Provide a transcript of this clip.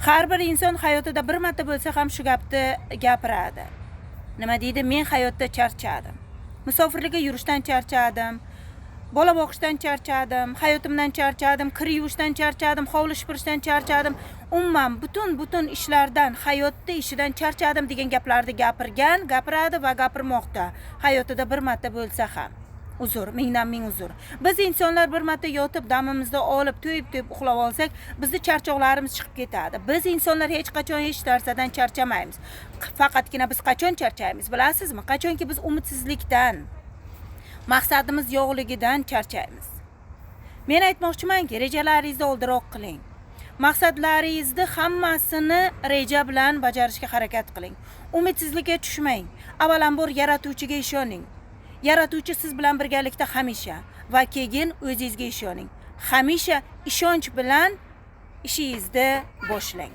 Har bir inson hayotida bir marta bo'lsa ham shu gapni gapiradi. Nima deydi? Men hayotda charchadim. Musofirlikka yurishdan charchadim. Bola boqishdan charchadim, hayotimdan charchadim, kir yuvishdan charchadim, hovli supurishdan charchadim. Umuman butun ishlardan, hayotda ishidan charchadim degan gaplarni gapiradi va gapirmoqda. Hayotida bir marta bo'lsa ham. Uzr, mingdan ming uzr. Biz insonlar bir marta yotib, damimizni olib, to'yib uxlab olsak, bizni charchoqlarimiz chiqib ketadi. Biz insonlar hech qachon hech narsadan charchamaymiz. Faqatgina biz qachon charchaymiz, bilasizmi? Qachonki biz umidsizlikdan, maqsadimiz yo'qligidan charchaymiz. Men aytmoqchimanki, rejalaringizni oldiroq qiling. Maqsadlaringizni hammasini reja bilan bajarishga harakat qiling. Umidsizlikka tushmang. Avvalambor yaratuvchiga ishoning. Yaratuvchi siz bilan birgalikda hamisha va keyin o'zingizga ishoning. Hamisha ishonch bilan ishingizni boshlang.